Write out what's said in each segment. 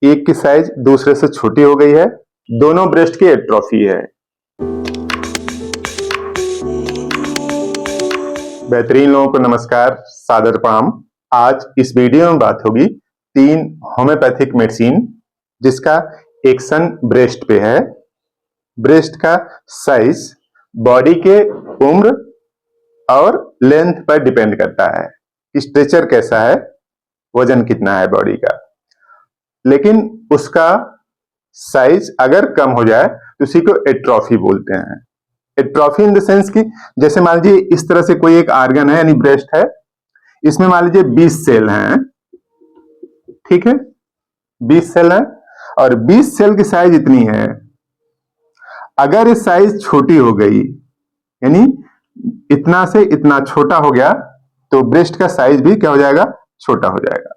एक की साइज दूसरे से छोटी हो गई है, दोनों ब्रेस्ट की एट्रोफी है। बेहतरीन लोगों को नमस्कार, सादर प्रणाम। आज इस वीडियो में बात होगी 3 होम्योपैथिक मेडिसिन जिसका एक्शन ब्रेस्ट पे है। ब्रेस्ट का साइज बॉडी के उम्र और लेंथ पर डिपेंड करता है, स्ट्रेचर कैसा है, वजन कितना है बॉडी का। लेकिन उसका साइज अगर कम हो जाए तो उसी को एट्रोफी बोलते हैं। एट्रोफी इन द सेंस कि जैसे मान लीजिए इस तरह से कोई एक आर्गन है, यानी ब्रेस्ट है, इसमें मान लीजिए 20 सेल हैं, ठीक है, 20 सेल है और 20 सेल की साइज इतनी है। अगर ये साइज छोटी हो गई, यानी इतना से इतना छोटा हो गया, तो ब्रेस्ट का साइज भी क्या हो जाएगा, छोटा हो जाएगा।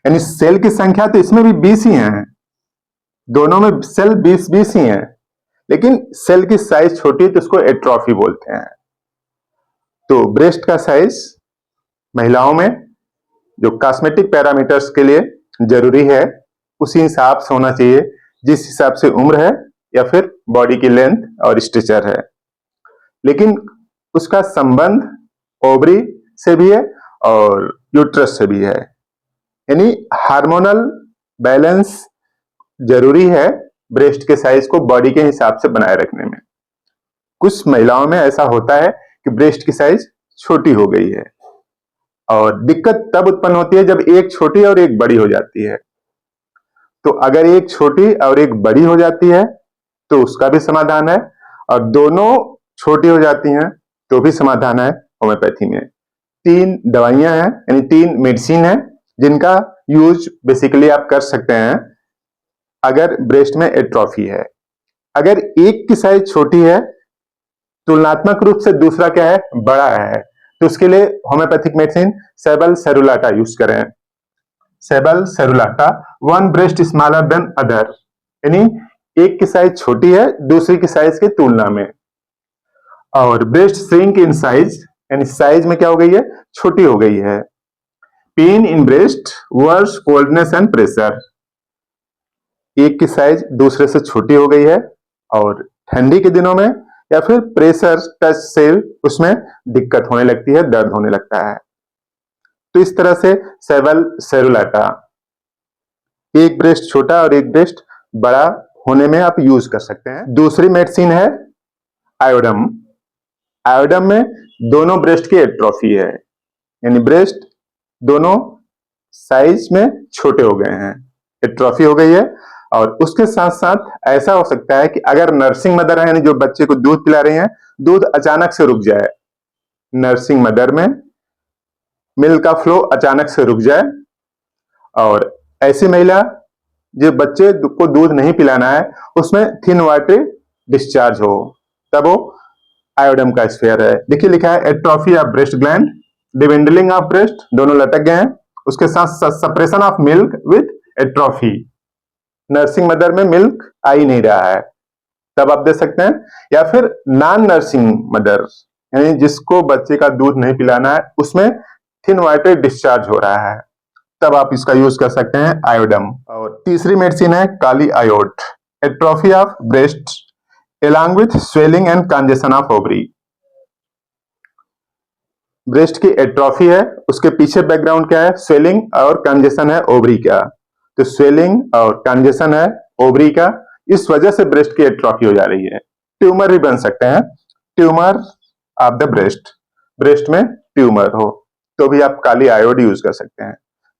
यानी सेल की संख्या तो इसमें भी 20 ही है, दोनों में सेल 20 ही है, लेकिन सेल की साइज छोटी तो उसको एट्रोफी बोलते हैं। तो ब्रेस्ट का साइज महिलाओं में जो कॉस्मेटिक पैरामीटर्स के लिए जरूरी है उसी हिसाब से होना चाहिए, जिस हिसाब से उम्र है या फिर बॉडी की लेंथ और स्ट्रक्चर है। लेकिन उसका संबंध ओवरी से भी है और यूट्रस से भी है, यानी हार्मोनल बैलेंस जरूरी है ब्रेस्ट के साइज को बॉडी के हिसाब से बनाए रखने में। कुछ महिलाओं में ऐसा होता है कि ब्रेस्ट की साइज छोटी हो गई है और दिक्कत तब उत्पन्न होती है जब एक छोटी और एक बड़ी हो जाती है। तो अगर एक छोटी और एक बड़ी हो जाती है तो उसका भी समाधान है, और दोनों छोटी हो जाती हैं तो भी समाधान है। होम्योपैथी में 3 दवाइयां हैं, यानी 3 मेडिसिन है जिनका यूज बेसिकली आप कर सकते हैं अगर ब्रेस्ट में एट्रोफी है। अगर एक की साइज छोटी है, तुलनात्मक रूप से दूसरा क्या है, बड़ा है, तो उसके लिए homeopathic medicine sabal serrulata use करें। Sabal serrulata, one breast smaller than other, यानी एक की साइज छोटी है दूसरी की साइज की तुलना में, और ब्रेस्ट श्रिंक इन साइज, यानी साइज में क्या हो गई है, छोटी हो गई है। Pain in breast, worse coldness and pressure, एक की साइज दूसरे से छोटी हो गई है और ठंडी के दिनों में या फिर प्रेशर टच से उसमें दिक्कत होने लगती है, दर्द होने लगता है। तो इस तरह से सेबल सेरुलाटा, एक ब्रेस्ट छोटा और एक ब्रेस्ट बड़ा होने में आप यूज कर सकते हैं। दूसरी मेडिसिन है आयोडम। आयोडम में दोनों ब्रेस्ट की एट्रोफी है, यानी ब्रेस्ट दोनों साइज में छोटे हो गए हैं, एट्रोफी हो गई है। और उसके साथ साथ ऐसा हो सकता है कि अगर नर्सिंग मदर है, यानी जो बच्चे को दूध पिला रही हैं, दूध अचानक से रुक जाए, नर्सिंग मदर में मिल्क का फ्लो अचानक से रुक जाए, और ऐसी महिला जो बच्चे को दूध नहीं पिलाना है उसमें थिन वाटरी डिस्चार्ज हो, तब वो आयोडम का स्फेयर है। देखिए लिखा है atrophy of breast gland, dwindling of breast, दोनों लटक गए हैं, उसके साथ suppression of milk with atrophy, nursing mother में मिल्क आ ही नहीं रहा है, तब आप दे सकते हैं। या फिर नॉन नर्सिंग मदर, यानी जिसको बच्चे का दूध नहीं पिलाना है, उसमें थिन वाटर डिस्चार्ज हो रहा है, तब आप इसका यूज कर सकते हैं आयोडम। और तीसरी मेडिसिन है kali iod, atrophy of breast along with swelling and congestion of ovary. Breast की एट्रोफी है, उसके पीछे बैकग्राउंड क्या है, स्वेलिंग और कंजेशन है ओवरी का। तो स्वेलिंग और कंजेशन है ओवरी का, इस वजह से ब्रेस्ट की एट्रोफी हो जा रही है। ट्यूमर भी बन सकते हैं, tumour of the breast, breast में ट्यूमर हो तो भी आप काली आयोड यूज कर सकते हैं।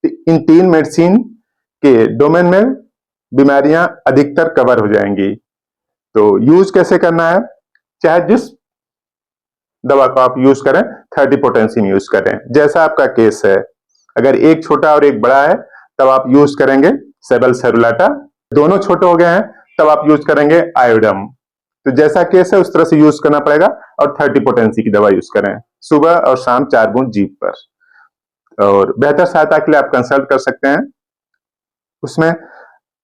तो इन 3 मेडिसिन के डोमेन में बीमारियां अधिकतर कवर हो जाएंगी। तो यूज कैसे करना है, चाहे जिस दवा को आप यूज करें, 30 पोटेंशियम यूज करें, जैसा आपका केस है। अगर एक छोटा और एक बड़ा है तब आप यूज करेंगे सेबल सेरुलाटा, दोनों छोटे हो गए हैं तब आप यूज करेंगे आयोडम। तो जैसा केस है उस तरह से यूज करना पड़ेगा, और 30 पोटेंसी की दवा यूज करें, सुबह और शाम 4 बूंद जीभ पर। और बेहतर सहायता के लिए आप कंसल्ट कर सकते हैं, उसमें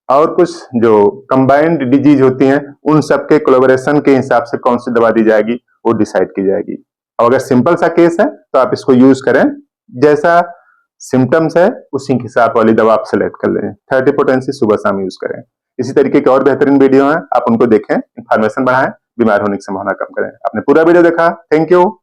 और कुछ जो कंबाइंड डिजीज होती हैं उन सबके कोलैबोरेशन के हिसाब से कौन सी दवा दी जाएगी वो डिसाइड की जाएगी। और अगर सिंपल सा केस है तो आप इसको यूज करें, जैसा सिम्टम्स है उसी के हिसाब वाली दवा आप सेलेक्ट कर लें। 30 पोटेंसी सुबह शाम यूज करें। इसी तरीके के और बेहतरीन वीडियो हैं, आप उनको देखें, इन्फॉर्मेशन बढ़ाएं, बीमार होने की संभावना कम करें। आपने पूरा वीडियो देखा, थैंक यू।